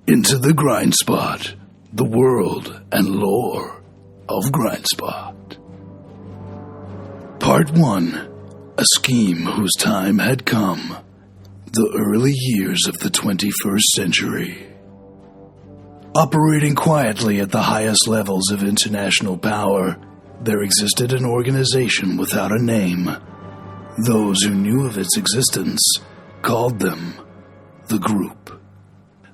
into the Grindspot, the world and lore of Grindspot. Part 1. A scheme whose time had come. The early years of the 21st century. Operating quietly at the highest levels of international power, there existed an organization without a name. Those who knew of its existence called them the Group.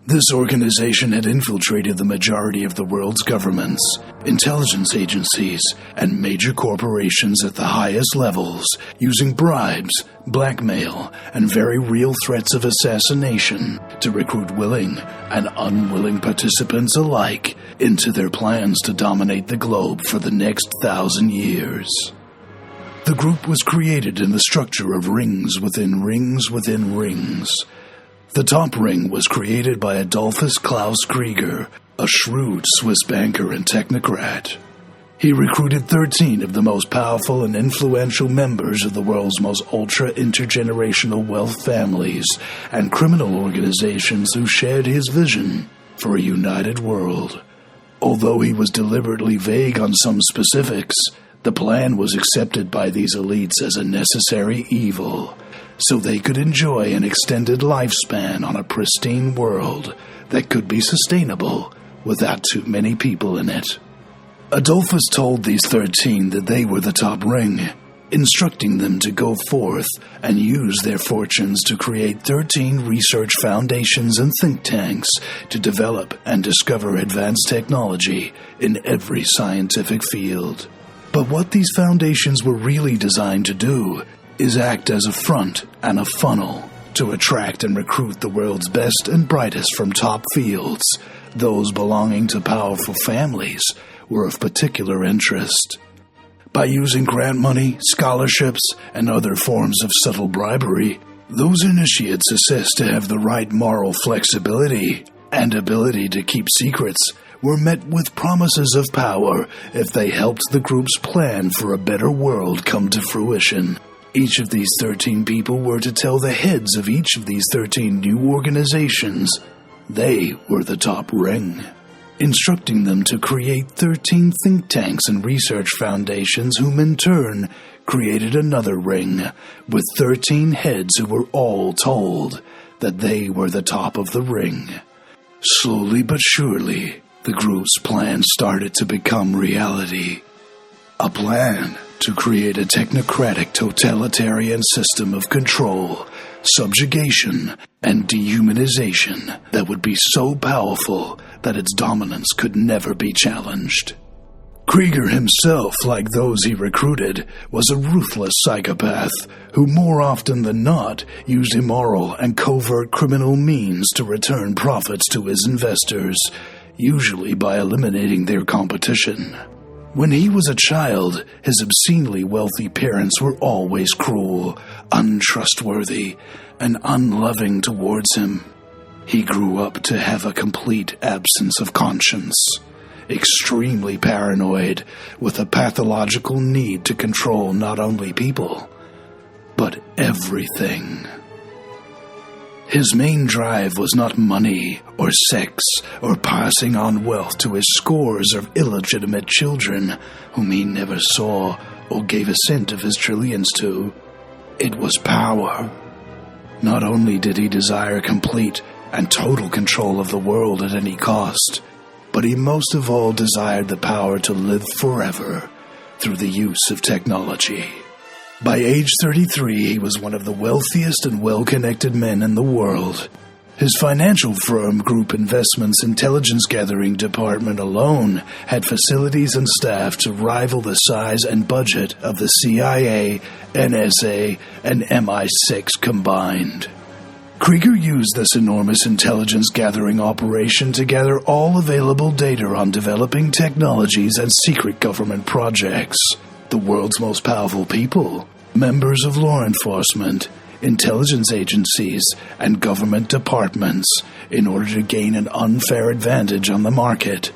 This organization had infiltrated the majority of the world's governments, intelligence agencies, and major corporations at the highest levels, using bribes, blackmail, and very real threats of assassination to recruit willing and unwilling participants alike into their plans to dominate the globe for the next 1,000 years. The Group was created in the structure of rings within rings within rings. The top ring was created by Adolphus Klaus Krieger, a shrewd Swiss banker and technocrat. He recruited 13 of the most powerful and influential members of the world's most ultra-intergenerational wealth families and criminal organizations who shared his vision for a united world. Although he was deliberately vague on some specifics, the plan was accepted by these elites as a necessary evil, so they could enjoy an extended lifespan on a pristine world that could be sustainable without too many people in it. Adolphus told these 13 that they were the top ring, instructing them to go forth and use their fortunes to create 13 research foundations and think tanks to develop and discover advanced technology in every scientific field. But what these foundations were really designed to do is act as a front and a funnel to attract and recruit the world's best and brightest from top fields. Those belonging to powerful families were of particular interest. By using grant money, scholarships, and other forms of subtle bribery, those initiates assessed to have the right moral flexibility and ability to keep secrets were met with promises of power if they helped the Group's plan for a better world come to fruition. Each of these 13 people were to tell the heads of each of these 13 new organizations they were the top ring, instructing them to create 13 think tanks and research foundations, whom in turn created another ring with 13 heads who were all told that they were the top of the ring. Slowly but surely, the Group's plan started to become reality. A plan to create a technocratic totalitarian system of control, subjugation, and dehumanization that would be so powerful that its dominance could never be challenged. Krieger himself, like those he recruited, was a ruthless psychopath who more often than not used immoral and covert criminal means to return profits to his investors, usually by eliminating their competition. When he was a child, his obscenely wealthy parents were always cruel, untrustworthy, and unloving towards him. He grew up to have a complete absence of conscience, extremely paranoid, with a pathological need to control not only people, but everything. His main drive was not money or sex or passing on wealth to his scores of illegitimate children whom he never saw or gave a cent of his trillions to. It was power. Not only did he desire complete and total control of the world at any cost, but he most of all desired the power to live forever through the use of technology. By age 33, he was one of the wealthiest and well-connected men in the world. His financial firm, Group Investments Intelligence Gathering Department alone, had facilities and staff to rival the size and budget of the CIA, NSA, and MI6 combined. Krieger used this enormous intelligence gathering operation to gather all available data on developing technologies and secret government projects. The world's most powerful people, members of law enforcement, intelligence agencies, and government departments, in order to gain an unfair advantage on the market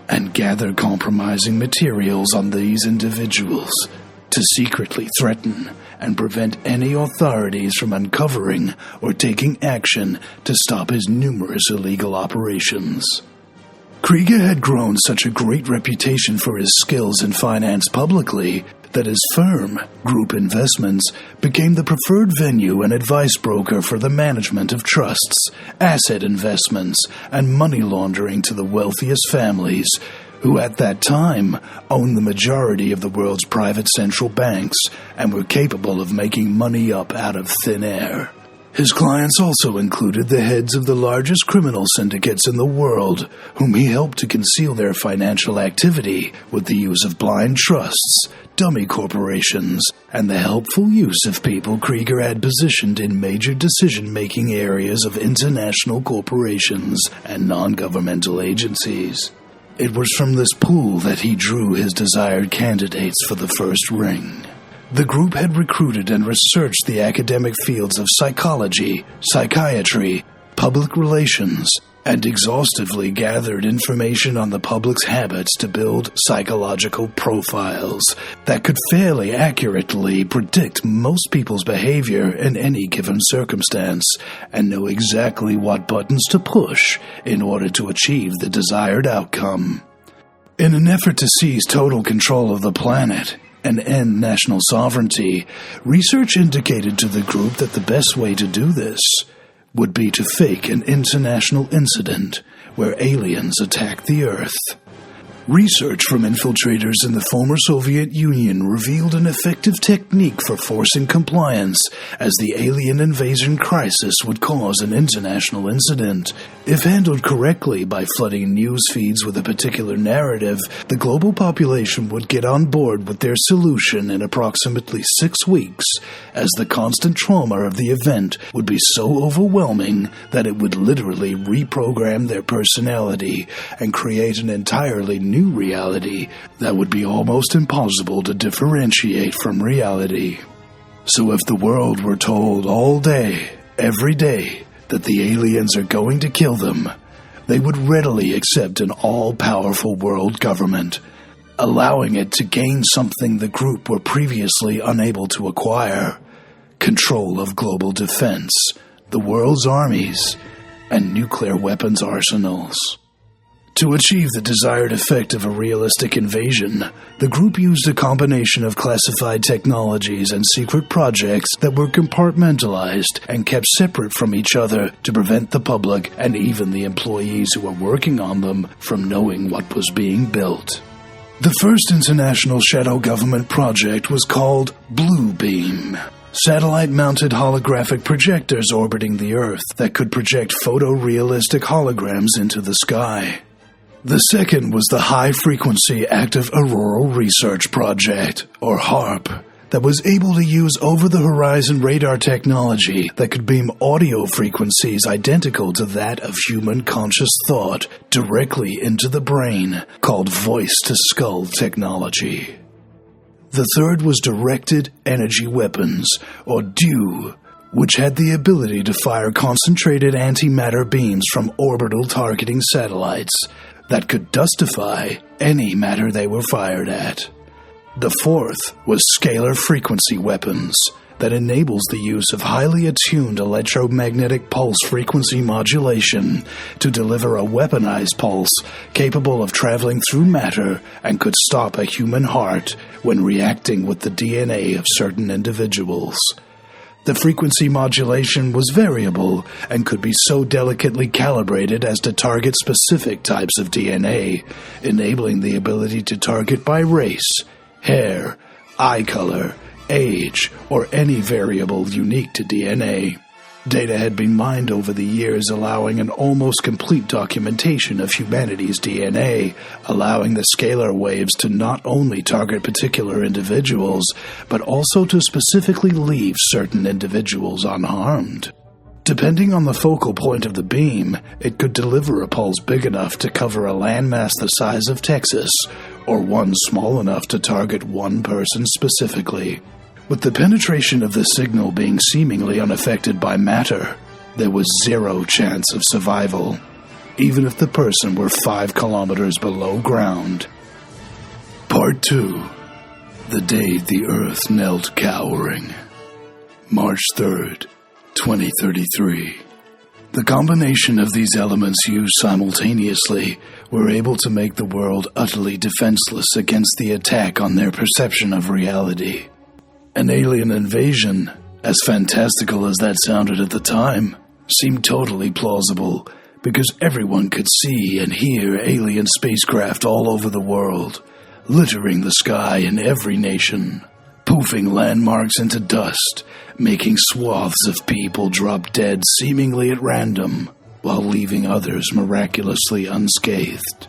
and gather compromising materials on these individuals to secretly threaten and prevent any authorities from uncovering or taking action to stop his numerous illegal operations. Krieger had grown such a great reputation for his skills in finance publicly that his firm, Group Investments, became the preferred venue and advice broker for the management of trusts, asset investments, and money laundering to the wealthiest families, who at that time owned the majority of the world's private central banks and were capable of making money up out of thin air. His clients also included the heads of the largest criminal syndicates in the world, whom he helped to conceal their financial activity with the use of blind trusts, dummy corporations, and the helpful use of people Krieger had positioned in major decision-making areas of international corporations and non-governmental agencies. It was from this pool that he drew his desired candidates for the first ring. The group had recruited and researched the academic fields of psychology, psychiatry, public relations, and exhaustively gathered information on the public's habits to build psychological profiles that could fairly accurately predict most people's behavior in any given circumstance and know exactly what buttons to push in order to achieve the desired outcome. In an effort to seize total control of the planet and end national sovereignty, research indicated to the group that the best way to do this would be to fake an international incident where aliens attack the Earth. Research from infiltrators in the former Soviet Union revealed an effective technique for forcing compliance, as the alien invasion crisis would cause an international incident. If handled correctly by flooding news feeds with a particular narrative, the global population would get on board with their solution in approximately 6 weeks, as the constant trauma of the event would be so overwhelming that it would literally reprogram their personality and create an entirely new reality that would be almost impossible to differentiate from reality. So if the world were told all day, every day, that the aliens are going to kill them, they would readily accept an all-powerful world government, allowing it to gain something the group were previously unable to acquire: control of global defense, the world's armies, and nuclear weapons arsenals. To achieve the desired effect of a realistic invasion, the group used a combination of classified technologies and secret projects that were compartmentalized and kept separate from each other to prevent the public and even the employees who were working on them from knowing what was being built. The first international shadow government project was called Blue Beam. Satellite-mounted holographic projectors orbiting the Earth that could project photorealistic holograms into the sky. The second was the High-Frequency Active Auroral Research Project, or HARP, that was able to use over-the-horizon radar technology that could beam audio frequencies identical to that of human conscious thought directly into the brain, called voice-to-skull technology. The third was Directed Energy Weapons, or DEW, which had the ability to fire concentrated antimatter beams from orbital targeting satellites that could dustify any matter they were fired at. The fourth was Scalar Frequency Weapons, that enables the use of highly attuned electromagnetic pulse frequency modulation to deliver a weaponized pulse capable of traveling through matter and could stop a human heart when reacting with the DNA of certain individuals. The frequency modulation was variable and could be so delicately calibrated as to target specific types of DNA, enabling the ability to target by race, hair, eye color, age, or any variable unique to DNA. Data had been mined over the years, allowing an almost complete documentation of humanity's DNA, allowing the scalar waves to not only target particular individuals, but also to specifically leave certain individuals unharmed. Depending on the focal point of the beam, it could deliver a pulse big enough to cover a landmass the size of Texas, or one small enough to target one person specifically. With the penetration of the signal being seemingly unaffected by matter, there was zero chance of survival, even if the person were 5 kilometers below ground. Part 2. The day the Earth knelt cowering. March 3rd, 2033. The combination of these elements used simultaneously were able to make the world utterly defenseless against the attack on their perception of reality. An alien invasion, as fantastical as that sounded at the time, seemed totally plausible because everyone could see and hear alien spacecraft all over the world, littering the sky in every nation, poofing landmarks into dust, making swaths of people drop dead seemingly at random, while leaving others miraculously unscathed.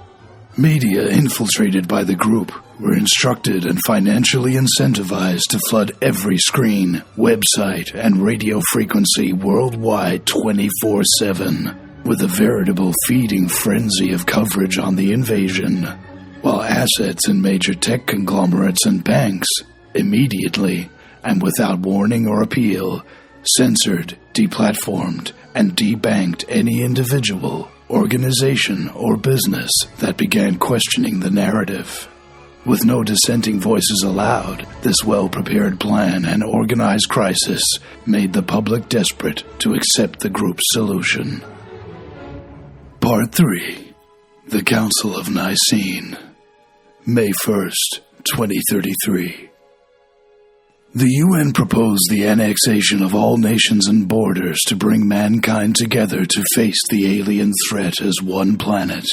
Media infiltrated by the group were instructed and financially incentivized to flood every screen, website, and radio frequency worldwide 24/7, with a veritable feeding frenzy of coverage on the invasion, while assets in major tech conglomerates and banks immediately, and without warning or appeal, censored, deplatformed, and debanked any individual, organization, or business that began questioning the narrative. With no dissenting voices allowed, this well-prepared plan and organized crisis made the public desperate to accept the group's solution. Part 3. The Council of Nicene. May 1st, 2033. The UN proposed the annexation of all nations and borders to bring mankind together to face the alien threat as one planet,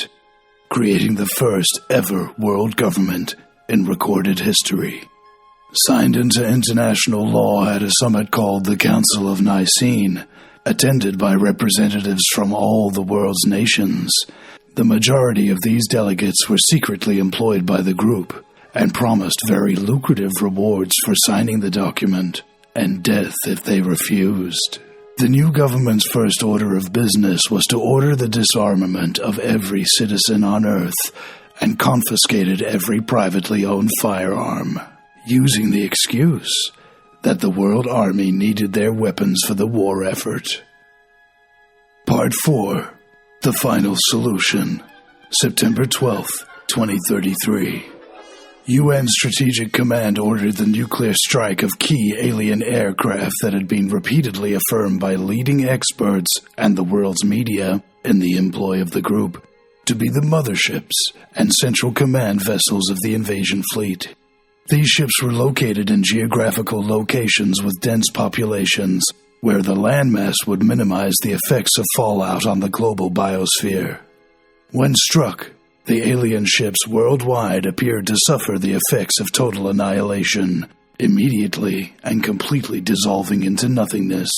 creating the first ever world government in recorded history. Signed into international law at a summit called the Council of Nicene, attended by representatives from all the world's nations, the majority of these delegates were secretly employed by the group and promised very lucrative rewards for signing the document, and death if they refused. The new government's first order of business was to order the disarmament of every citizen on Earth and confiscated every privately owned firearm, using the excuse that the World Army needed their weapons for the war effort. Part 4. The Final Solution. September 12th, 2033. UN Strategic Command ordered the nuclear strike of key alien aircraft that had been repeatedly affirmed by leading experts and the world's media in the employ of the group to be the motherships and central command vessels of the invasion fleet. These ships were located in geographical locations with dense populations where the landmass would minimize the effects of fallout on the global biosphere. When struck, the alien ships worldwide appeared to suffer the effects of total annihilation, immediately and completely dissolving into nothingness,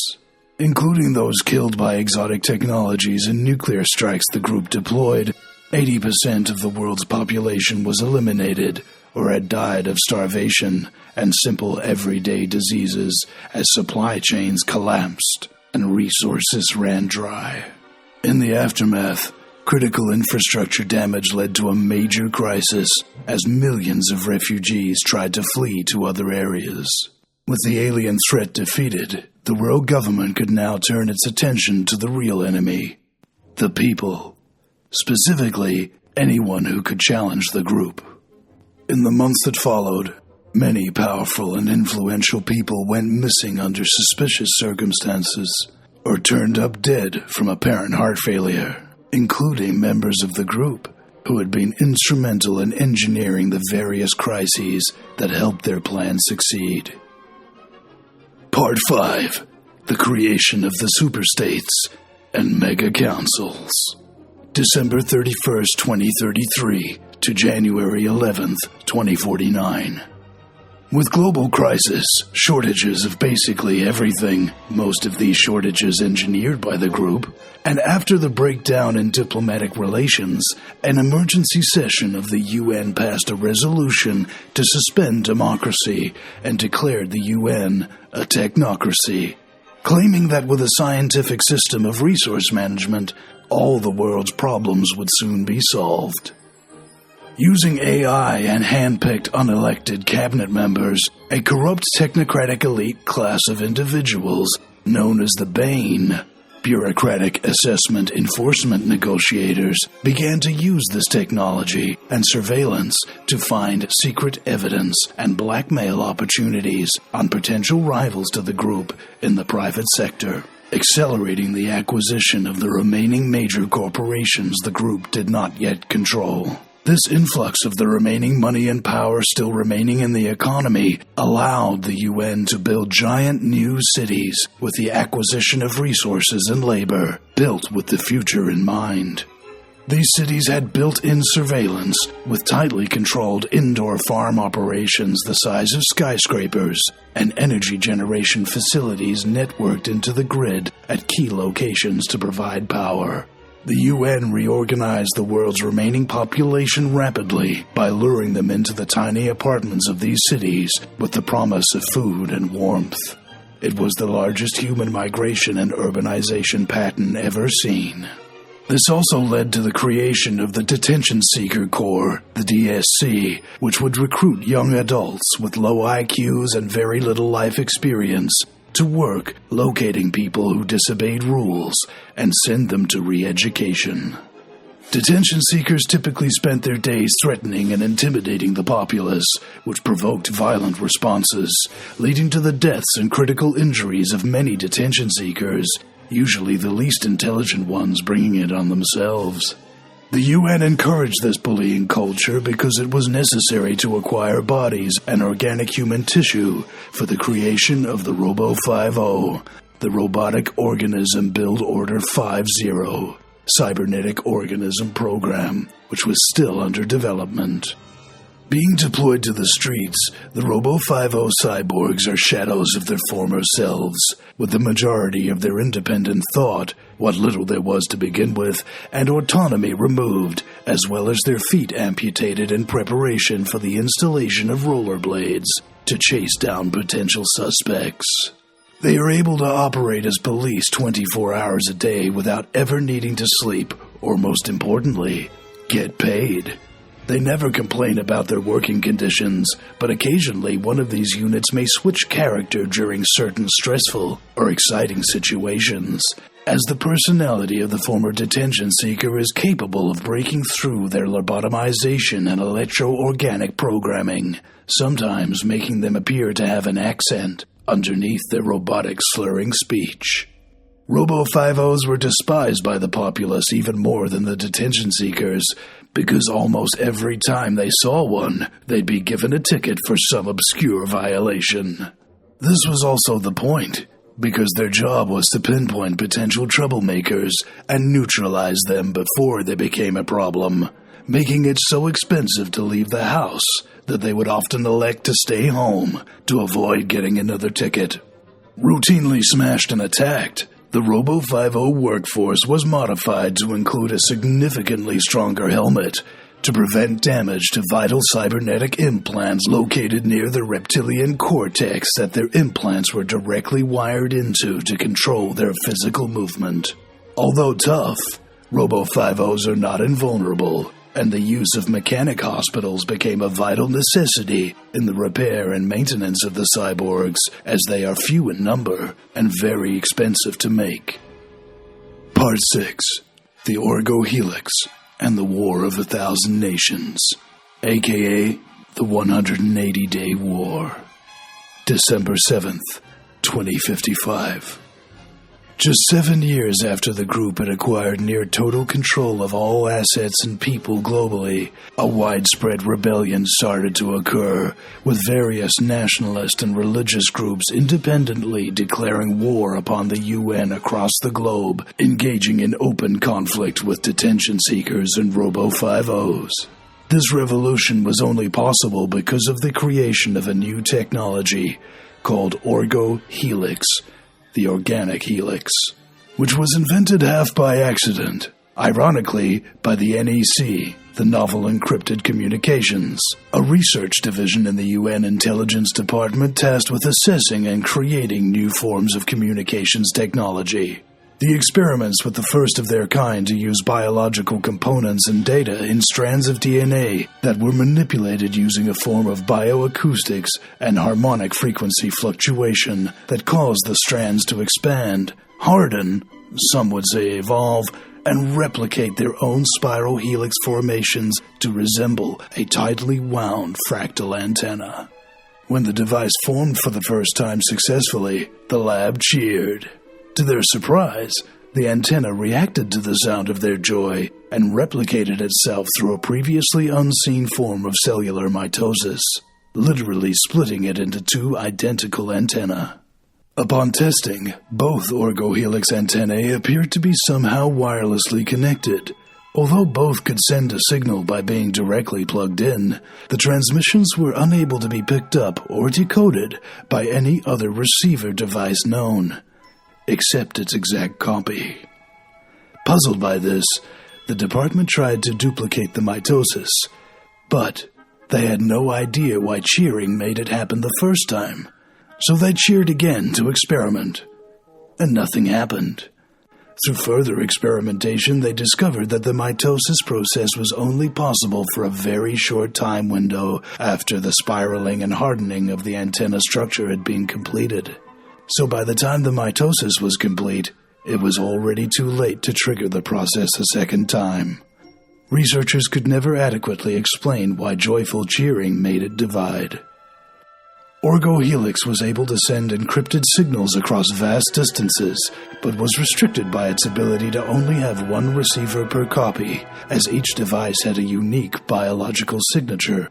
including those killed by exotic technologies and nuclear strikes the group deployed. 80% of the world's population was eliminated or had died of starvation and simple everyday diseases as supply chains collapsed and resources ran dry. In the aftermath, critical infrastructure damage led to a major crisis as millions of refugees tried to flee to other areas. With the alien threat defeated, the world government could now turn its attention to the real enemy, the people, specifically anyone who could challenge the group. In the months that followed, many powerful and influential people went missing under suspicious circumstances or turned up dead from apparent heart failure, including members of the group who had been instrumental in engineering the various crises that helped their plan succeed. Part 5. The Creation of the Superstates and Mega Councils. December 31st, 2033 to January 11th, 2049. With global crisis, shortages of basically everything, most of these shortages engineered by the group, and after the breakdown in diplomatic relations, an emergency session of the UN passed a resolution to suspend democracy and declared the UN a technocracy, claiming that with a scientific system of resource management, all the world's problems would soon be solved. Using AI and hand-picked unelected cabinet members, a corrupt technocratic elite class of individuals, known as the Bane, Bureaucratic assessment enforcement negotiators began to use this technology and surveillance to find secret evidence and blackmail opportunities on potential rivals to the group in the private sector, accelerating the acquisition of the remaining major corporations the group did not yet control. This influx of the remaining money and power still remaining in the economy allowed the UN to build giant new cities with the acquisition of resources and labor, built with the future in mind. These cities had built-in surveillance with tightly controlled indoor farm operations the size of skyscrapers and energy generation facilities networked into the grid at key locations to provide power. The UN reorganized the world's remaining population rapidly by luring them into the tiny apartments of these cities with the promise of food and warmth. It was the largest human migration and urbanization pattern ever seen. This also led to the creation of the Detention Seeker Corps, the DSC, which would recruit young adults with low IQs and very little life experience to work locating people who disobeyed rules and send them to re-education. Detention seekers typically spent their days threatening and intimidating the populace, which provoked violent responses, leading to the deaths and critical injuries of many detention seekers, usually the least intelligent ones bringing it on themselves. The UN encouraged this bullying culture because it was necessary to acquire bodies and organic human tissue for the creation of the Robo-50, the Robotic Organism Build Order 50, cybernetic organism program, which was still under development. Being deployed to the streets, the Robo-50 cyborgs are shadows of their former selves, with the majority of their independent thought, what little there was to begin with, and autonomy removed, as well as their feet amputated in preparation for the installation of rollerblades to chase down potential suspects. They are able to operate as police 24 hours a day without ever needing to sleep, or most importantly, get paid. They never complain about their working conditions, but occasionally one of these units may switch character during certain stressful or exciting situations, as the personality of the former detention seeker is capable of breaking through their lobotomization and electro-organic programming, sometimes making them appear to have an accent underneath their robotic slurring speech. Robo-50s were despised by the populace even more than the detention seekers, because almost every time they saw one, they'd be given a ticket for some obscure violation. This was also the point, because their job was to pinpoint potential troublemakers and neutralize them before they became a problem, making it so expensive to leave the house that they would often elect to stay home to avoid getting another ticket. Routinely smashed and attacked, the Robo-50 workforce was modified to include a significantly stronger helmet to prevent damage to vital cybernetic implants located near the reptilian cortex that their implants were directly wired into to control their physical movement. Although tough, Robo-50s are not invulnerable, and the use of mechanic hospitals became a vital necessity in the repair and maintenance of the cyborgs, as they are few in number and very expensive to make. Part 6. The Orgohelix and the War of 1,000 Nations, aka the 180-Day War. December 7th, 2055. Just 7 years after the group had acquired near total control of all assets and people globally, a widespread rebellion started to occur, with various nationalist and religious groups independently declaring war upon the UN across the globe, engaging in open conflict with detention seekers and Robo-50s. This revolution was only possible because of the creation of a new technology called Orgohelix, the organic helix, which was invented half by accident, ironically by the NEC, the Novel Encrypted Communications, a research division in the UN Intelligence Department tasked with assessing and creating new forms of communications technology. The experiments were the first of their kind to use biological components and data in strands of DNA that were manipulated using a form of bioacoustics and harmonic frequency fluctuation that caused the strands to expand, harden, some would say evolve, and replicate their own spiral helix formations to resemble a tightly wound fractal antenna. When the device formed for the first time successfully, the lab cheered. To their surprise, the antenna reacted to the sound of their joy and replicated itself through a previously unseen form of cellular mitosis, literally splitting it into two identical antennae. Upon testing, both Orgohelix antennae appeared to be somehow wirelessly connected. Although both could send a signal by being directly plugged in, the transmissions were unable to be picked up or decoded by any other receiver device known, except its exact copy. Puzzled by this, the department tried to duplicate the mitosis, but they had no idea why cheering made it happen the first time. So they cheered again to experiment, and nothing happened. Through further experimentation, they discovered that the mitosis process was only possible for a very short time window after the spiraling and hardening of the antenna structure had been completed. So by the time the mitosis was complete, it was already too late to trigger the process a second time. Researchers could never adequately explain why joyful cheering made it divide. Orgohelix was able to send encrypted signals across vast distances, but was restricted by its ability to only have one receiver per copy, as each device had a unique biological signature,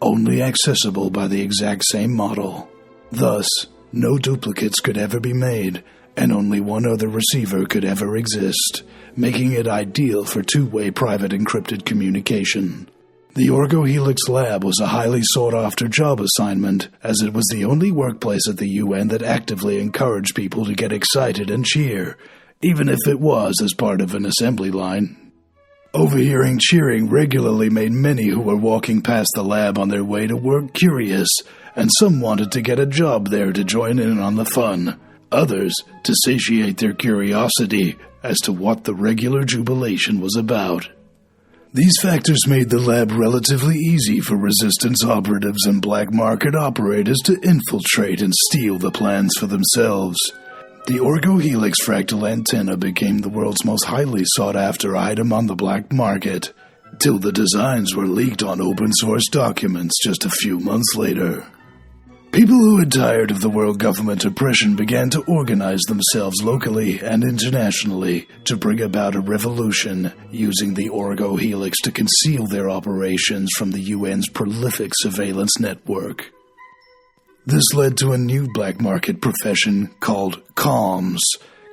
only accessible by the exact same model. Thus, no duplicates could ever be made, and only one other receiver could ever exist, making it ideal for two-way private encrypted communication. The Orgohelix lab was a highly sought-after job assignment, as it was the only workplace at the UN that actively encouraged people to get excited and cheer, even if it was as part of an assembly line. Overhearing cheering regularly made many who were walking past the lab on their way to work curious, and some wanted to get a job there to join in on the fun. Others to satiate their curiosity as to what the regular jubilation was about. These factors made the lab relatively easy for resistance operatives and black market operators to infiltrate and steal the plans for themselves. The Orgohelix fractal antenna became the world's most highly sought-after item on the black market, till the designs were leaked on open-source documents just a few months later. People who had tired of the world government oppression began to organize themselves locally and internationally to bring about a revolution, using the Orgohelix to conceal their operations from the UN's prolific surveillance network. This led to a new black market profession called comms,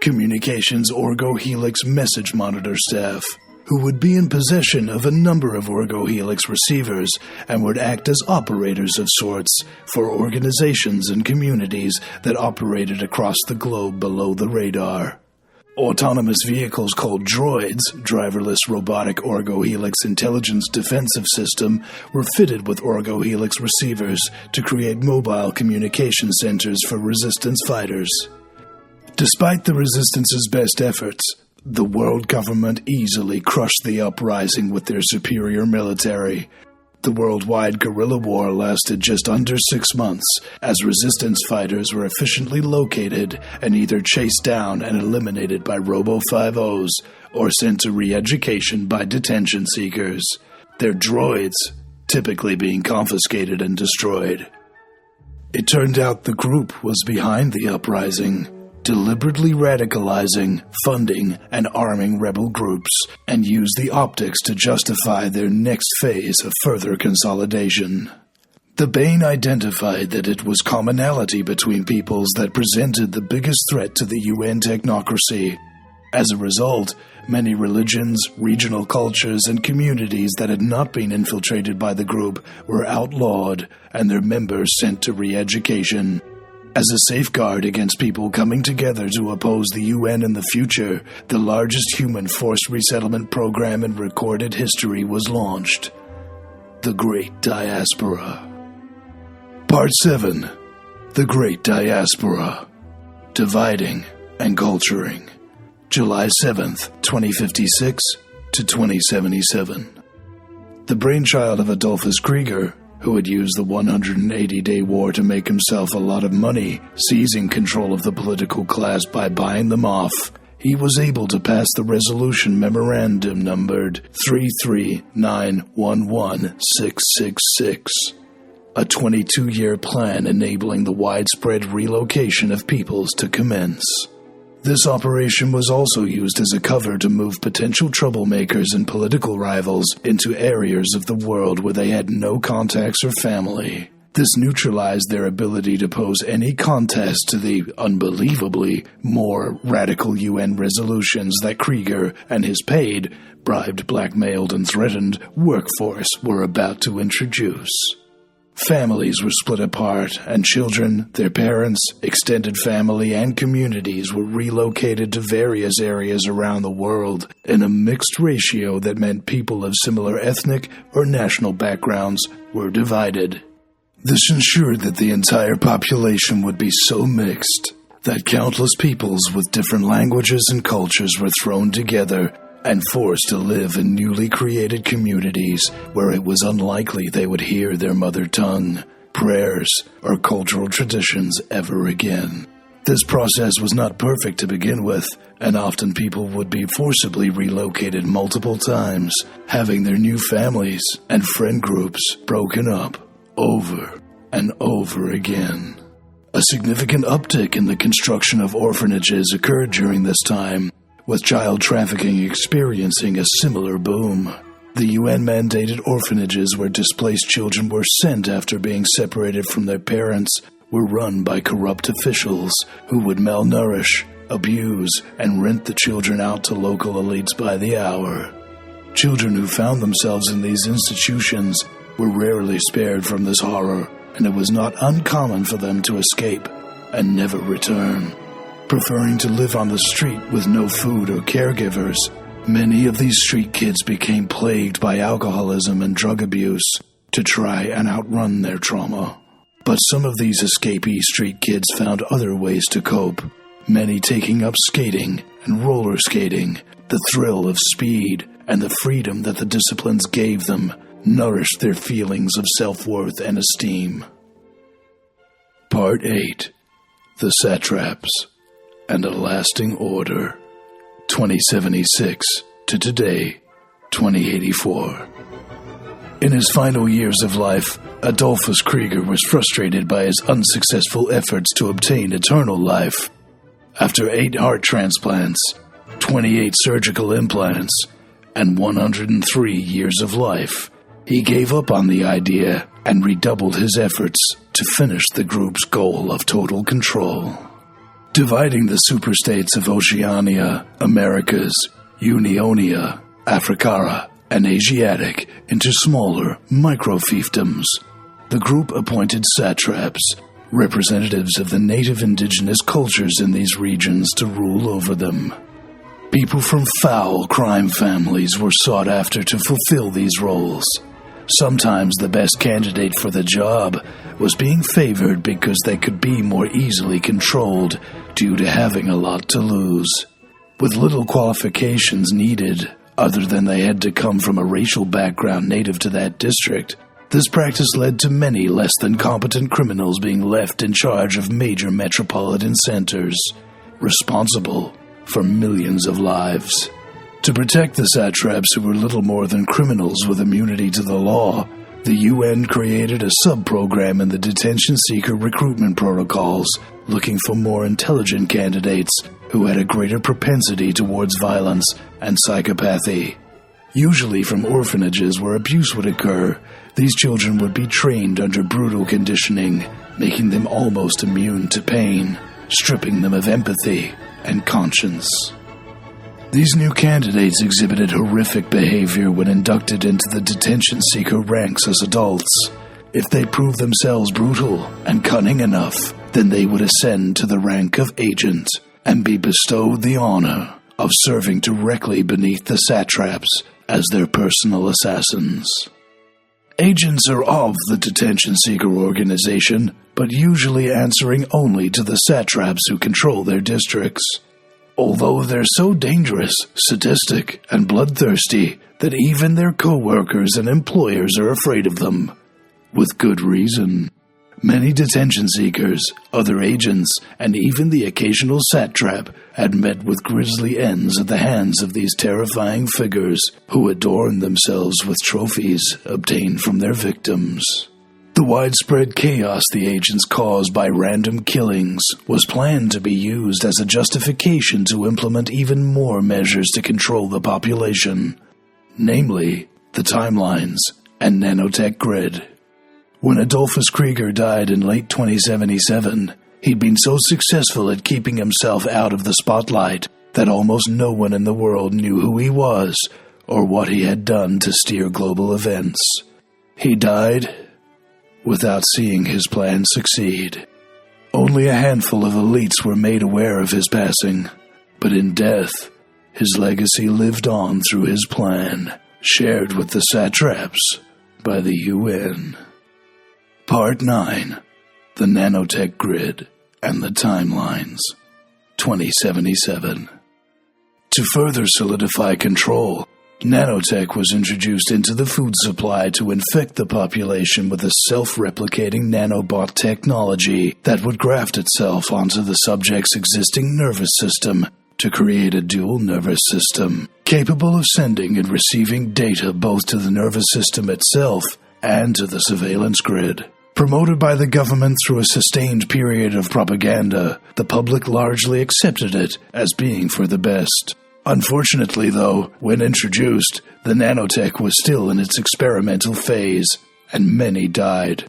Communications Orgohelix Message Monitor Staff, who would be in possession of a number of Orgohelix receivers and would act as operators of sorts for organizations and communities that operated across the globe below the radar. Autonomous vehicles called droids, driverless robotic Orgohelix intelligence defensive system, were fitted with Orgohelix receivers to create mobile communication centers for resistance fighters. Despite the resistance's best efforts, the world government easily crushed the uprising with their superior military. The worldwide guerrilla war lasted just under 6 months, as resistance fighters were efficiently located and either chased down and eliminated by Robo-5Os or sent to re-education by detention seekers, their droids typically being confiscated and destroyed. It turned out the group was behind the uprising, deliberately radicalizing, funding, and arming rebel groups, and used the optics to justify their next phase of further consolidation. The Bane identified that it was commonality between peoples that presented the biggest threat to the UN technocracy. As a result, many religions, regional cultures, and communities that had not been infiltrated by the group were outlawed, and their members sent to re-education. As a safeguard against people coming together to oppose the UN in the future, the largest human forced resettlement program in recorded history was launched. The Great Diaspora. Part 7. The Great Diaspora. Dividing and Culturing. July 7th, 2056 to 2077. The brainchild of Adolphus Krieger, who had used the 180-day war to make himself a lot of money, seizing control of the political class by buying them off, he was able to pass the resolution memorandum numbered 33911-666, a 22-year plan enabling the widespread relocation of peoples to commence. This operation was also used as a cover to move potential troublemakers and political rivals into areas of the world where they had no contacts or family. This neutralized their ability to pose any contest to the unbelievably more radical UN resolutions that Krieger and his paid, bribed, blackmailed, and threatened workforce were about to introduce. Families were split apart, and children, their parents, extended family, and communities were relocated to various areas around the world in a mixed ratio that meant people of similar ethnic or national backgrounds were divided. This ensured that the entire population would be so mixed that countless peoples with different languages and cultures were thrown together and forced to live in newly created communities where it was unlikely they would hear their mother tongue, prayers, or cultural traditions ever again. This process was not perfect to begin with, and often people would be forcibly relocated multiple times, having their new families and friend groups broken up over and over again. A significant uptick in the construction of orphanages occurred during this time, with child trafficking experiencing a similar boom. The UN-mandated orphanages where displaced children were sent after being separated from their parents were run by corrupt officials who would malnourish, abuse, and rent the children out to local elites by the hour. Children who found themselves in these institutions were rarely spared from this horror, and it was not uncommon for them to escape and never return. Preferring to live on the street with no food or caregivers, many of these street kids became plagued by alcoholism and drug abuse to try and outrun their trauma. But some of these escapee street kids found other ways to cope, many taking up skating and roller skating. The thrill of speed and the freedom that the disciplines gave them nourished their feelings of self-worth and esteem. Part 8. The Satraps and a Lasting Order, 2076 to today, 2084. In his final years of life, Adolphus Krieger was frustrated by his unsuccessful efforts to obtain eternal life. After 8 heart transplants, 28 surgical implants, and 103 years of life, he gave up on the idea and redoubled his efforts to finish the group's goal of total control. Dividing the superstates of Oceania, Americas, Unionia, Africara, and Asiatic into smaller micro-fiefdoms, the group appointed satraps, representatives of the native indigenous cultures in these regions, to rule over them. People from foul crime families were sought after to fulfill these roles. Sometimes the best candidate for the job was being favored because they could be more easily controlled due to having a lot to lose. With little qualifications needed, other than they had to come from a racial background native to that district, this practice led to many less than competent criminals being left in charge of major metropolitan centers, responsible for millions of lives. To protect the satraps, who were little more than criminals with immunity to the law, the UN created a sub-program in the detention seeker recruitment protocols, looking for more intelligent candidates who had a greater propensity towards violence and psychopathy. Usually from orphanages where abuse would occur, these children would be trained under brutal conditioning, making them almost immune to pain, stripping them of empathy and conscience. These new candidates exhibited horrific behavior when inducted into the detention seeker ranks as adults. If they proved themselves brutal and cunning enough, then they would ascend to the rank of agent and be bestowed the honor of serving directly beneath the satraps as their personal assassins. Agents are of the detention seeker organization, but usually answering only to the satraps who control their districts. Although they're so dangerous, sadistic, and bloodthirsty that even their co-workers and employers are afraid of them. With good reason. Many detention seekers, other agents, and even the occasional satrap had met with grisly ends at the hands of these terrifying figures who adorned themselves with trophies obtained from their victims. The widespread chaos the agents caused by random killings was planned to be used as a justification to implement even more measures to control the population, namely the timelines and nanotech grid. When Adolphus Krieger died in late 2077, he'd been so successful at keeping himself out of the spotlight that almost no one in the world knew who he was or what he had done to steer global events. He died without seeing his plan succeed. Only a handful of elites were made aware of his passing, but in death, his legacy lived on through his plan, shared with the satraps by the UN. Part 9. The Nanotech Grid and the Timelines, 2077. To further solidify control, nanotech was introduced into the food supply to infect the population with a self-replicating nanobot technology that would graft itself onto the subject's existing nervous system to create a dual nervous system, capable of sending and receiving data both to the nervous system itself and to the surveillance grid. Promoted by the government through a sustained period of propaganda, the public largely accepted it as being for the best. Unfortunately, though, when introduced, the nanotech was still in its experimental phase, and many died.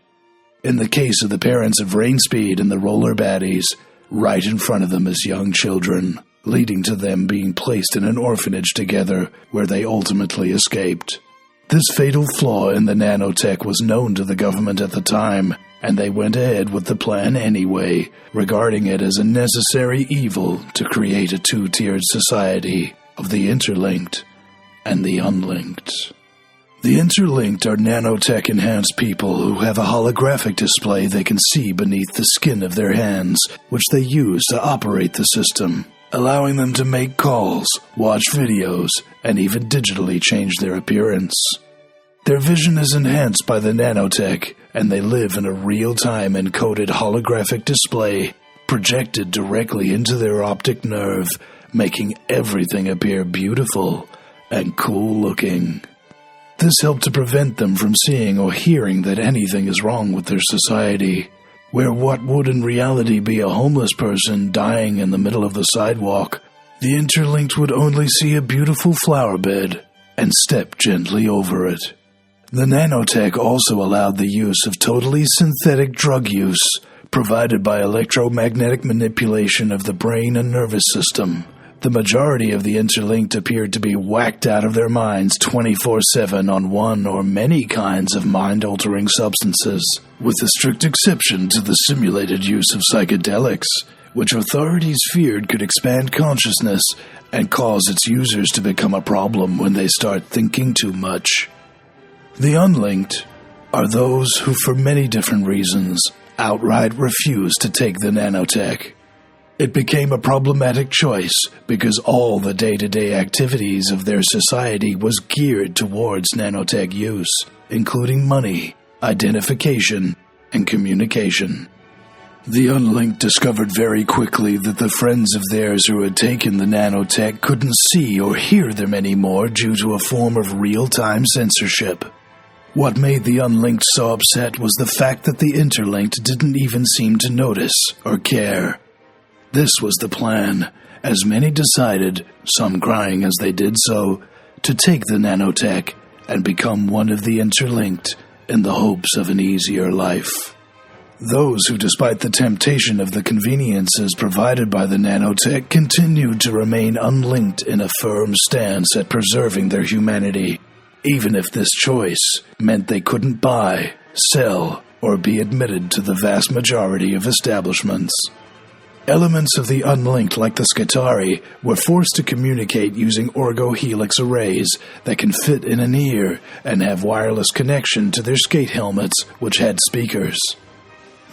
In the case of the parents of Rainspeed and the roller baddies, right in front of them as young children, leading to them being placed in an orphanage together where they ultimately escaped. This fatal flaw in the nanotech was known to the government at the time, and they went ahead with the plan anyway, regarding it as a necessary evil to create a two-tiered society of the interlinked and the unlinked. The interlinked are nanotech-enhanced people who have a holographic display they can see beneath the skin of their hands, which they use to operate the system, allowing them to make calls, watch videos, and even digitally change their appearance. Their vision is enhanced by the nanotech, and they live in a real-time encoded holographic display projected directly into their optic nerve, making everything appear beautiful and cool-looking. This helped to prevent them from seeing or hearing that anything is wrong with their society, where what would in reality be a homeless person dying in the middle of the sidewalk, the interlinked would only see a beautiful flower bed and step gently over it. The nanotech also allowed the use of totally synthetic drug use, provided by electromagnetic manipulation of the brain and nervous system. The majority of the interlinked appeared to be whacked out of their minds 24/7 on one or many kinds of mind-altering substances, with a strict exception to the simulated use of psychedelics, which authorities feared could expand consciousness and cause its users to become a problem when they start thinking too much. The unlinked are those who, for many different reasons, outright refuse to take the nanotech. It became a problematic choice because all the day-to-day activities of their society was geared towards nanotech use, including money, identification, and communication. The unlinked discovered very quickly that the friends of theirs who had taken the nanotech couldn't see or hear them anymore due to a form of real-time censorship. What made the unlinked so upset was the fact that the interlinked didn't even seem to notice or care. This was the plan, as many decided, some crying as they did so, to take the nanotech and become one of the interlinked in the hopes of an easier life. Those who, despite the temptation of the conveniences provided by the nanotech, continued to remain unlinked in a firm stance at preserving their humanity, even if this choice meant they couldn't buy, sell, or be admitted to the vast majority of establishments. Elements of the unlinked, like the Skatari, were forced to communicate using Orgohelix arrays that can fit in an ear and have wireless connection to their skate helmets, which had speakers.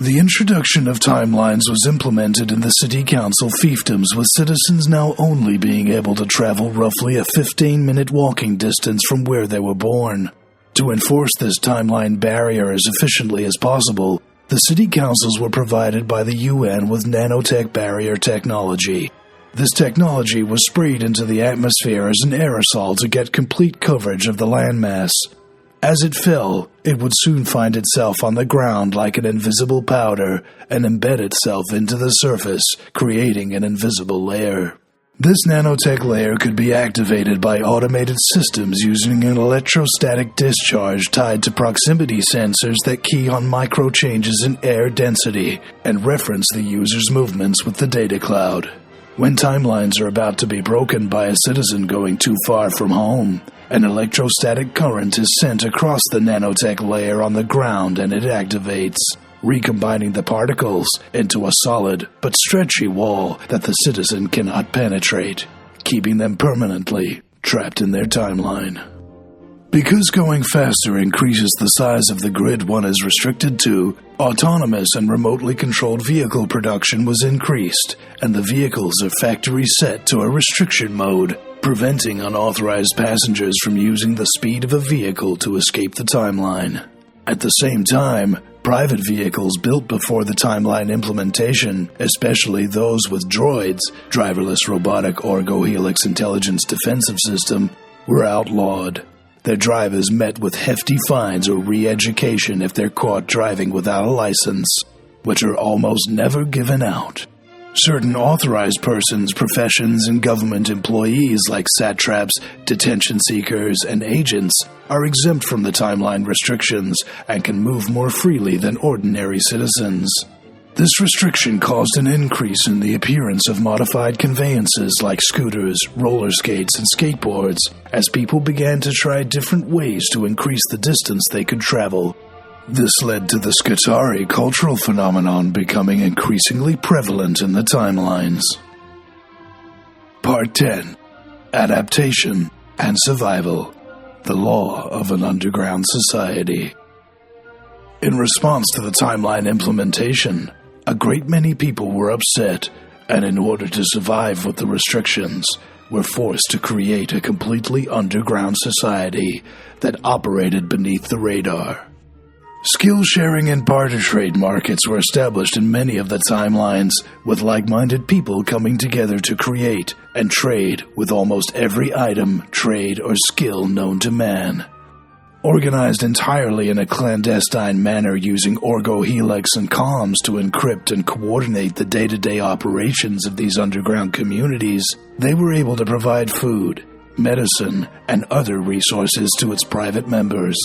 The introduction of timelines was implemented in the city council fiefdoms, with citizens now only being able to travel roughly a 15-minute walking distance from where they were born. To enforce this timeline barrier as efficiently as possible, The city councils were provided by the UN with nanotech barrier technology. This technology was sprayed into the atmosphere as an aerosol to get complete coverage of the landmass. As it fell, it would soon find itself on the ground like an invisible powder and embed itself into the surface, creating an invisible layer. This nanotech layer could be activated by automated systems using an electrostatic discharge tied to proximity sensors that key on micro changes in air density and reference the user's movements with the data cloud. When timelines are about to be broken by a citizen going too far from home, an electrostatic current is sent across the nanotech layer on the ground and it activates, recombining the particles into a solid but stretchy wall that the citizen cannot penetrate, keeping them permanently trapped in their timeline. Because going faster increases the size of the grid one is restricted to, autonomous and remotely controlled vehicle production was increased, and the vehicles are factory set to a restriction mode, preventing unauthorized passengers from using the speed of a vehicle to escape the timeline. At the same time, private vehicles built before the timeline implementation, especially those with droids, driverless robotic Orgohelix intelligence defensive system, were outlawed. Their drivers met with hefty fines or re-education if they're caught driving without a license, which are almost never given out. Certain authorized persons, professions, and government employees like satraps, detention seekers, and agents are exempt from the timeline restrictions and can move more freely than ordinary citizens. This restriction caused an increase in the appearance of modified conveyances like scooters, roller skates, and skateboards, as people began to try different ways to increase the distance they could travel. This led to the Skatari cultural phenomenon becoming increasingly prevalent in the timelines. Part 10. Adaptation and Survival. The Law of an Underground Society. In response to the timeline implementation, a great many people were upset, and in order to survive with the restrictions, were forced to create a completely underground society that operated beneath the radar. Skill sharing and barter trade markets were established in many of the timelines, with like-minded people coming together to create and trade with almost every item, trade, or skill known to man. Organized entirely in a clandestine manner using Orgohelix and comms to encrypt and coordinate the day-to-day operations of these underground communities, they were able to provide food, medicine, and other resources to its private members.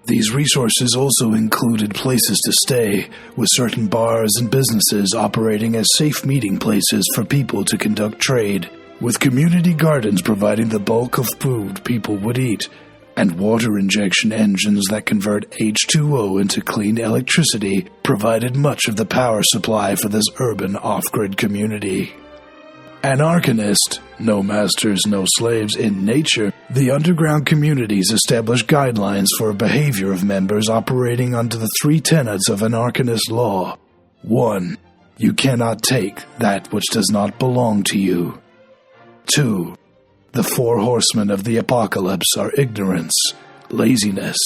These resources also included places to stay, with certain bars and businesses operating as safe meeting places for people to conduct trade, with community gardens providing the bulk of food people would eat, and water injection engines that convert H2O into clean electricity provided much of the power supply for this urban off-grid community. Anarchist, no masters, no slaves in nature, the underground communities established guidelines for behavior of members operating under the three tenets of anarchist law. 1. You cannot take that which does not belong to you. 2. The four horsemen of the apocalypse are ignorance, laziness,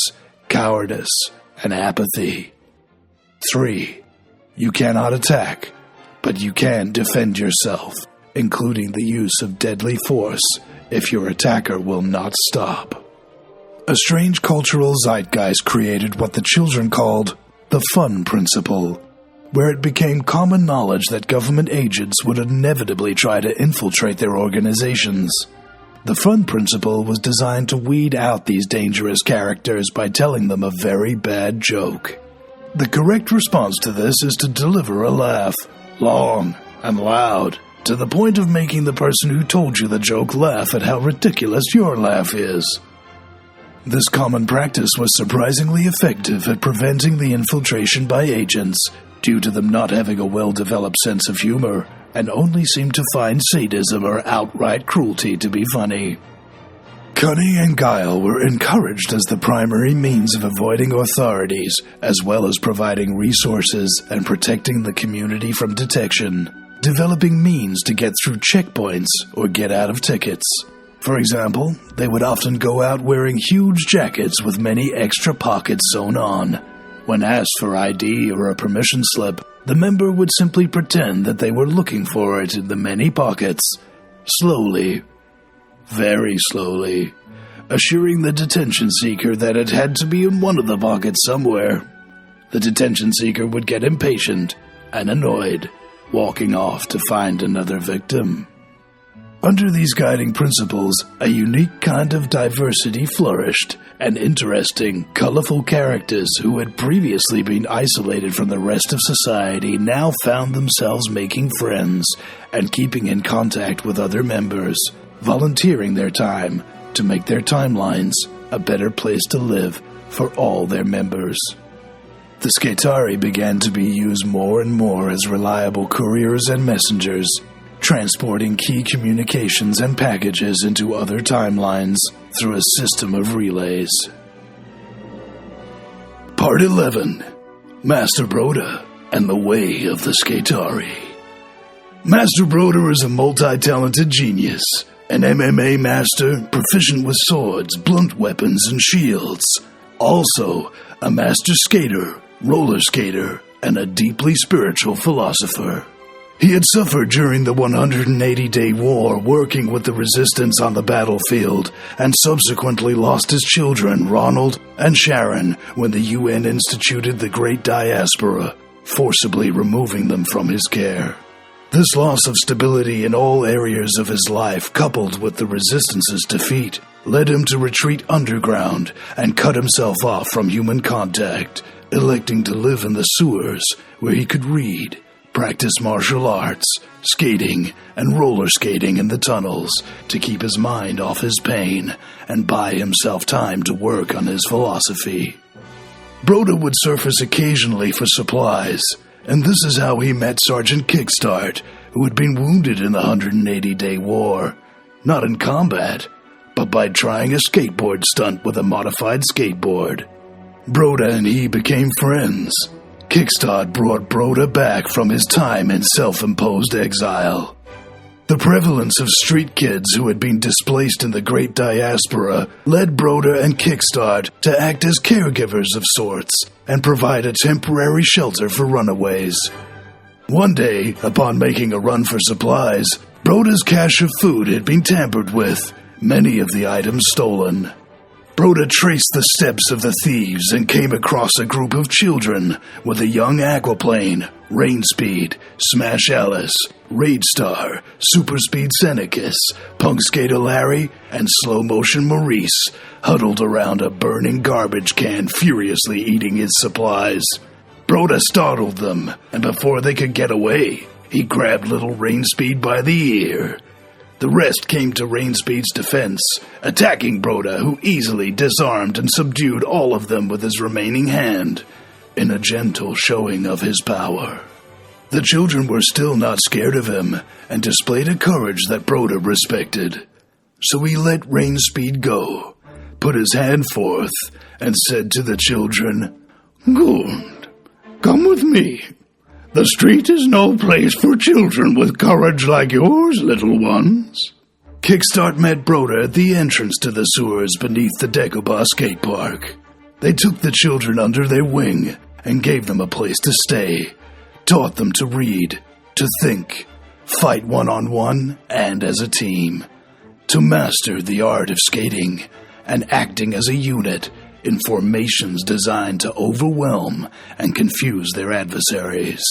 cowardice, and apathy. 3. You cannot attack, but you can defend yourself, including the use of deadly force if your attacker will not stop. A strange cultural zeitgeist created what the children called the fun principle, where it became common knowledge that government agents would inevitably try to infiltrate their organizations. The fun principle was designed to weed out these dangerous characters by telling them a very bad joke. The correct response to this is to deliver a laugh, long and loud, to the point of making the person who told you the joke laugh at how ridiculous your laugh is. This common practice was surprisingly effective at preventing the infiltration by agents, due to them not having a well-developed sense of humor, and only seem to find sadism or outright cruelty to be funny. Cunning and guile were encouraged as the primary means of avoiding authorities, as well as providing resources and protecting the community from detection, developing means to get through checkpoints or get out of tickets. For example, they would often go out wearing huge jackets with many extra pockets sewn on, When asked for ID or a permission slip, the member would simply pretend that they were looking for it in the many pockets, slowly, very slowly, assuring the detention seeker that it had to be in one of the pockets somewhere. The detention seeker would get impatient and annoyed, walking off to find another victim. Under these guiding principles, a unique kind of diversity flourished, and interesting, colorful characters who had previously been isolated from the rest of society now found themselves making friends and keeping in contact with other members, volunteering their time to make their timelines a better place to live for all their members. The Skatari began to be used more and more as reliable couriers and messengers, transporting key communications and packages into other timelines through a system of relays. Part 11. Master Broda and the Way of the Skatari. Master Broda is a multi-talented genius, an MMA master proficient with swords, blunt weapons, and shields. Also, a master skater, roller skater, and a deeply spiritual philosopher. He had suffered during the 180-day war working with the resistance on the battlefield, and subsequently lost his children, Ronald and Sharon, when the UN instituted the Great Diaspora, forcibly removing them from his care. This loss of stability in all areas of his life, coupled with the resistance's defeat, led him to retreat underground and cut himself off from human contact, electing to live in the sewers where he could read, practice martial arts, skating, and roller skating in the tunnels to keep his mind off his pain and buy himself time to work on his philosophy. Broda would surface occasionally for supplies, and this is how he met Sergeant Kickstart, who had been wounded in the 180-day war, not in combat, but by trying a skateboard stunt with a modified skateboard. Broda and he became friends. Kickstart brought Broda back from his time in self-imposed exile. The prevalence of street kids who had been displaced in the Great Diaspora led Broda and Kickstart to act as caregivers of sorts and provide a temporary shelter for runaways. One day, upon making a run for supplies, Broda's cache of food had been tampered with, many of the items stolen. Broda traced the steps of the thieves and came across a group of children with a young Aquaplane, Rainspeed, Smash Alice, Raid Star, Super Speed Senecus, Punk Skater Larry, and Slow Motion Maurice huddled around a burning garbage can, furiously eating his supplies. Broda startled them, and before they could get away, he grabbed little Rainspeed by the ear. The rest came to Rainspeed's defense, attacking Broda, who easily disarmed and subdued all of them with his remaining hand, in a gentle showing of his power. The children were still not scared of him, and displayed a courage that Broda respected. So he let Rainspeed go, put his hand forth, and said to the children, "Good, come with me. The street is no place for children with courage like yours, little ones." Kickstart met Broda at the entrance to the sewers beneath the Dagobah skate park. They took the children under their wing and gave them a place to stay, taught them to read, to think, fight one-on-one and as a team, to master the art of skating and acting as a unit in formations designed to overwhelm and confuse their adversaries.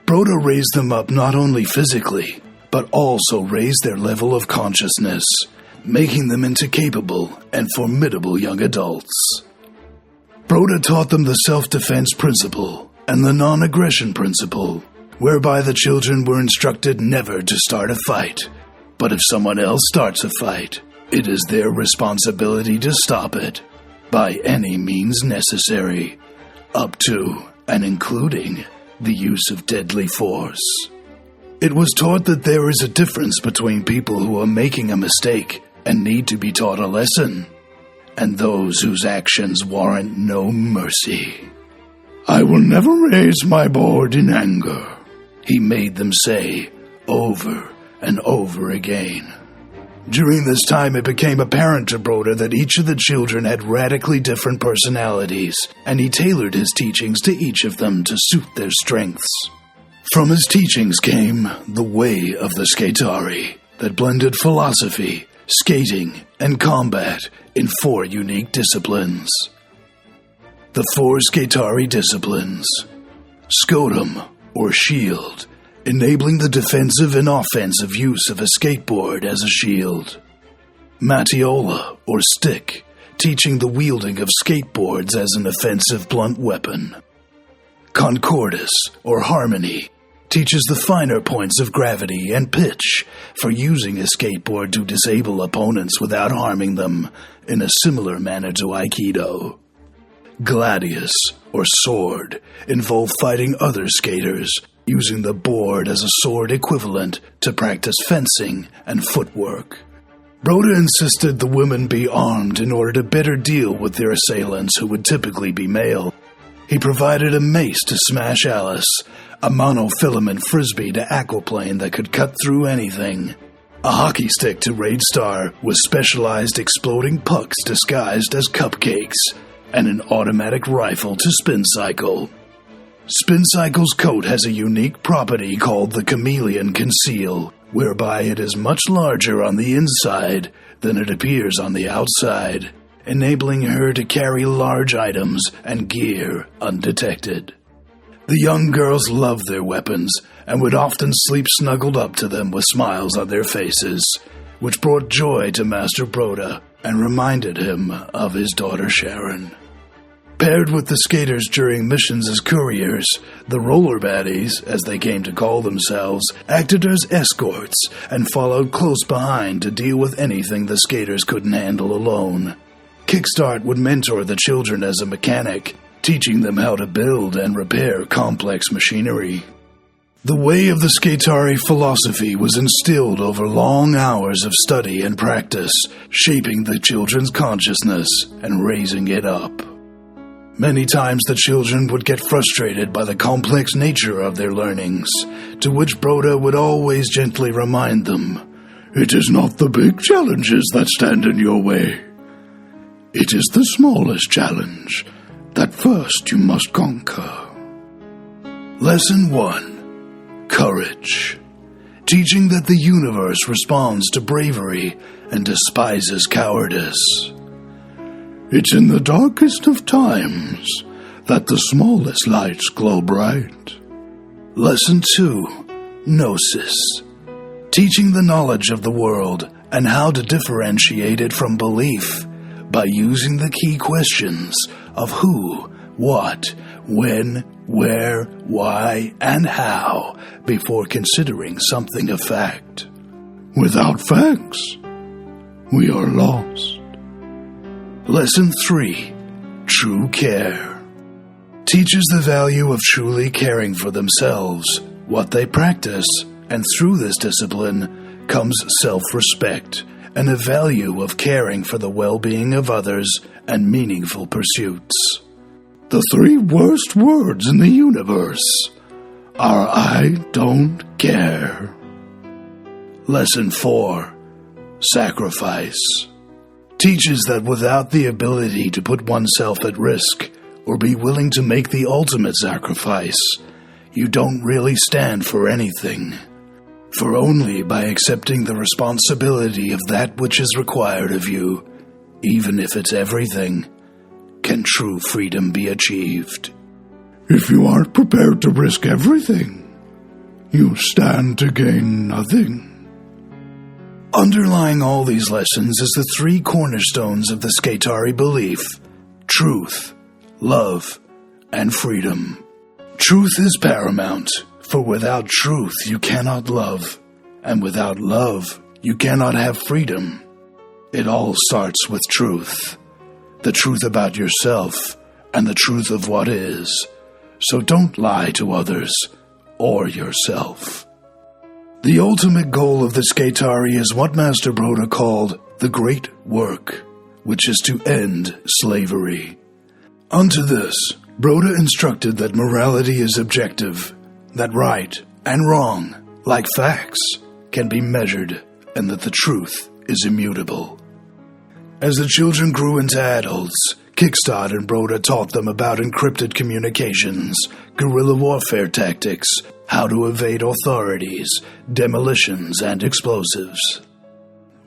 Broda raised them up not only physically, but also raised their level of consciousness, making them into capable and formidable young adults. Broda taught them the self-defense principle and the non-aggression principle, whereby the children were instructed never to start a fight, but if someone else starts a fight, it is their responsibility to stop it, by any means necessary, up to and including the use of deadly force. It was taught that there is a difference between people who are making a mistake and need to be taught a lesson, and those whose actions warrant no mercy. "I will never raise my board in anger," he made them say over and over again. During this time, it became apparent to Broda that each of the children had radically different personalities, and he tailored his teachings to each of them to suit their strengths. From his teachings came the way of the Skatari that blended philosophy, skating, and combat in 4 unique disciplines. The 4 Skatari disciplines: Scotum, or shield, enabling the defensive and offensive use of a skateboard as a shield. Matiola, or stick, teaching the wielding of skateboards as an offensive blunt weapon. Concordus, or harmony, teaches the finer points of gravity and pitch for using a skateboard to disable opponents without harming them, in a similar manner to Aikido. Gladius, or sword, involve fighting other skaters, using the board as a sword equivalent to practice fencing and footwork. Broda insisted the women be armed in order to better deal with their assailants, who would typically be male. He provided a mace to smash Alice, a monofilament frisbee to Aquaplane that could cut through anything, a hockey stick to Raid Star with specialized exploding pucks disguised as cupcakes, and an automatic rifle to Spin Cycle. Spin Cycle's coat has a unique property called the Chameleon Conceal, whereby it is much larger on the inside than it appears on the outside, enabling her to carry large items and gear undetected. The young girls loved their weapons and would often sleep snuggled up to them with smiles on their faces, which brought joy to Master Broda and reminded him of his daughter Sharon. Paired with the skaters during missions as couriers, the roller baddies, as they came to call themselves, acted as escorts and followed close behind to deal with anything the skaters couldn't handle alone. Kickstart would mentor the children as a mechanic, teaching them how to build and repair complex machinery. The way of the Skatari philosophy was instilled over long hours of study and practice, shaping the children's consciousness and raising it up. Many times the children would get frustrated by the complex nature of their learnings, to which Broda would always gently remind them, "It is not the big challenges that stand in your way. It is the smallest challenge that first you must conquer." Lesson 1. Courage. Teaching that the universe responds to bravery and despises cowardice. It's in the darkest of times that the smallest lights glow bright. Lesson 2. Gnosis. Teaching the knowledge of the world and how to differentiate it from belief by using the key questions of who, what, when, where, why, and how before considering something a fact. Without facts, we are lost. Lesson 3. True Care. Teaches the value of truly caring for themselves, what they practice, and through this discipline comes self-respect and a value of caring for the well-being of others and meaningful pursuits. The 3 worst words in the universe are "I don't care." Lesson 4. Sacrifice. Teaches that without the ability to put oneself at risk or be willing to make the ultimate sacrifice, you don't really stand for anything. For only by accepting the responsibility of that which is required of you, even if it's everything, can true freedom be achieved. If you aren't prepared to risk everything, you stand to gain nothing. Underlying all these lessons is the 3 cornerstones of the Skatari belief: truth, love, and freedom. Truth is paramount, for without truth you cannot love, and without love you cannot have freedom. It all starts with truth. The truth about yourself and the truth of what is. So don't lie to others or yourself. The ultimate goal of the Skatari is what Master Broda called the Great Work, which is to end slavery. Unto this, Broda instructed that morality is objective, that right and wrong, like facts, can be measured, and that the truth is immutable. As the children grew into adults, Kickstart and Broda taught them about encrypted communications, guerrilla warfare tactics, how to evade authorities, demolitions, and explosives.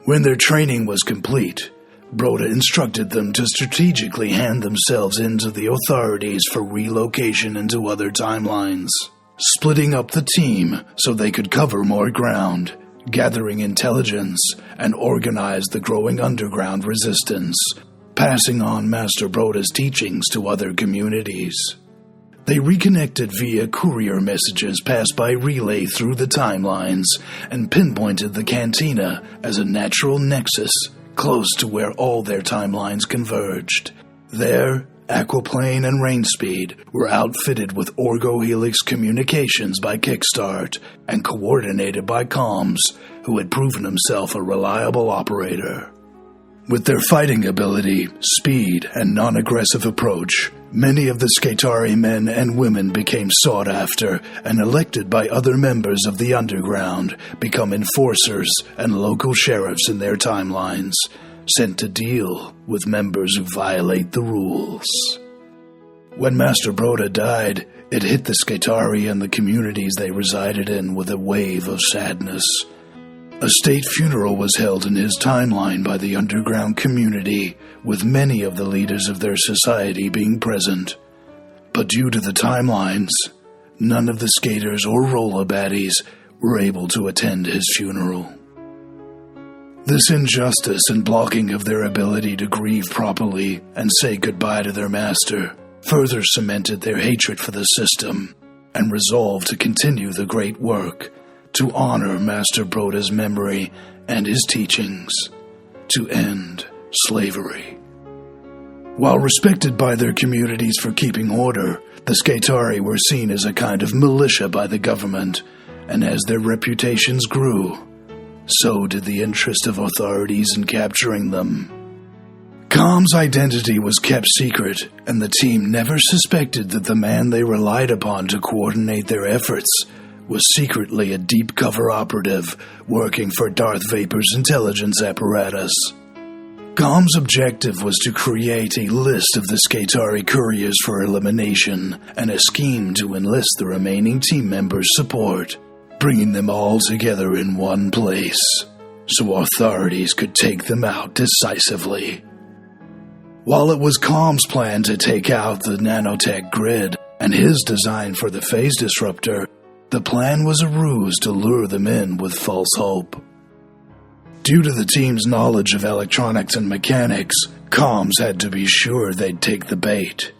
When their training was complete, Broda instructed them to strategically hand themselves into the authorities for relocation into other timelines, splitting up the team so they could cover more ground, gathering intelligence, and organize the growing underground resistance, passing on Master Broda's teachings to other communities. They reconnected via courier messages passed by relay through the timelines and pinpointed the cantina as a natural nexus close to where all their timelines converged. There, Aquaplane and Rainspeed were outfitted with Orgohelix communications by Kickstart and coordinated by Comms, who had proven himself a reliable operator. With their fighting ability, speed, and non-aggressive approach, many of the Skatari men and women became sought after and elected by other members of the underground, become enforcers and local sheriffs in their timelines, sent to deal with members who violate the rules. When Master Broda died, it hit the Skatari and the communities they resided in with a wave of sadness. A state funeral was held in his timeline by the underground community, with many of the leaders of their society being present. But due to the timelines, none of the skaters or roller baddies were able to attend his funeral. This injustice and blocking of their ability to grieve properly and say goodbye to their master further cemented their hatred for the system and resolve to continue the great work, to honor Master Broda's memory and his teachings, to end slavery. While respected by their communities for keeping order, the Skatari were seen as a kind of militia by the government, and as their reputations grew, so did the interest of authorities in capturing them. Com's identity was kept secret, and the team never suspected that the man they relied upon to coordinate their efforts was secretly a deep cover operative working for Darth Vader's intelligence apparatus. Com's objective was to create a list of the Skatari couriers for elimination and a scheme to enlist the remaining team members' support, bringing them all together in one place so authorities could take them out decisively. While it was Com's plan to take out the nanotech grid and his design for the phase disruptor, the plan was a ruse to lure them in with false hope. Due to the team's knowledge of electronics and mechanics, Comms had to be sure they'd take the bait.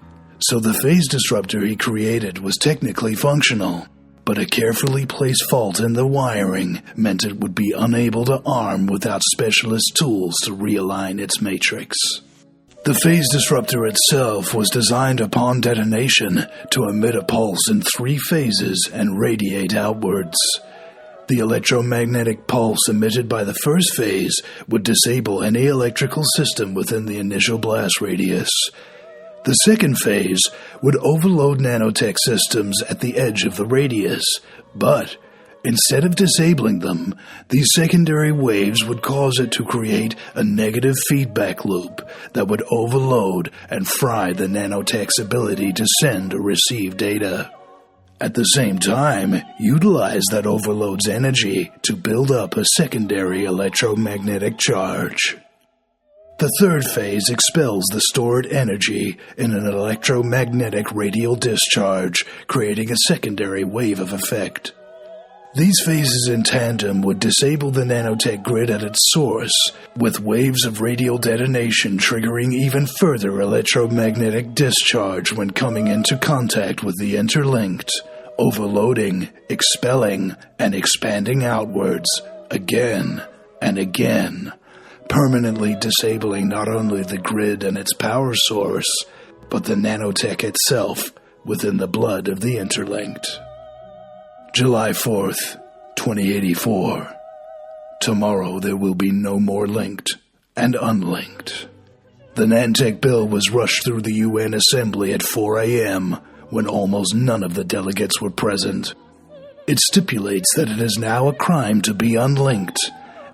So the phase disruptor he created was technically functional, but a carefully placed fault in the wiring meant it would be unable to arm without specialist tools to realign its matrix. The phase disruptor itself was designed upon detonation to emit a pulse in 3 phases and radiate outwards. The electromagnetic pulse emitted by the first phase would disable any electrical system within the initial blast radius. The second phase would overload nanotech systems at the edge of the radius, but instead of disabling them, these secondary waves would cause it to create a negative feedback loop that would overload and fry the nanotech's ability to send or receive data. At the same time, utilize that overload's energy to build up a secondary electromagnetic charge. The third phase expels the stored energy in an electromagnetic radial discharge, creating a secondary wave of effect. These phases in tandem would disable the nanotech grid at its source, with waves of radial detonation triggering even further electromagnetic discharge when coming into contact with the interlinked, overloading, expelling, and expanding outwards again and again, permanently disabling not only the grid and its power source, but the nanotech itself within the blood of the interlinked. July 4th, 2084. Tomorrow there will be no more linked and unlinked. The nanotech bill was rushed through the UN Assembly at 4 a.m. when almost none of the delegates were present. It stipulates that it is now a crime to be unlinked,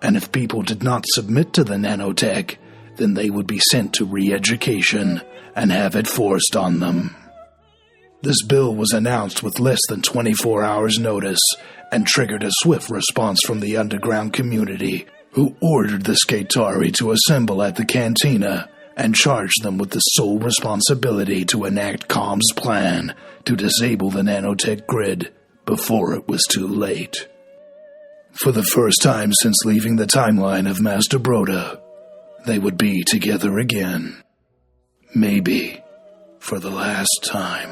and if people did not submit to the nanotech, then they would be sent to re-education and have it forced on them. This bill was announced with less than 24 hours' notice and triggered a swift response from the underground community, who ordered the Skatari to assemble at the cantina and charged them with the sole responsibility to enact Com's plan to disable the nanotech grid before it was too late. For the first time since leaving the timeline of Master Broda, they would be together again. Maybe for the last time.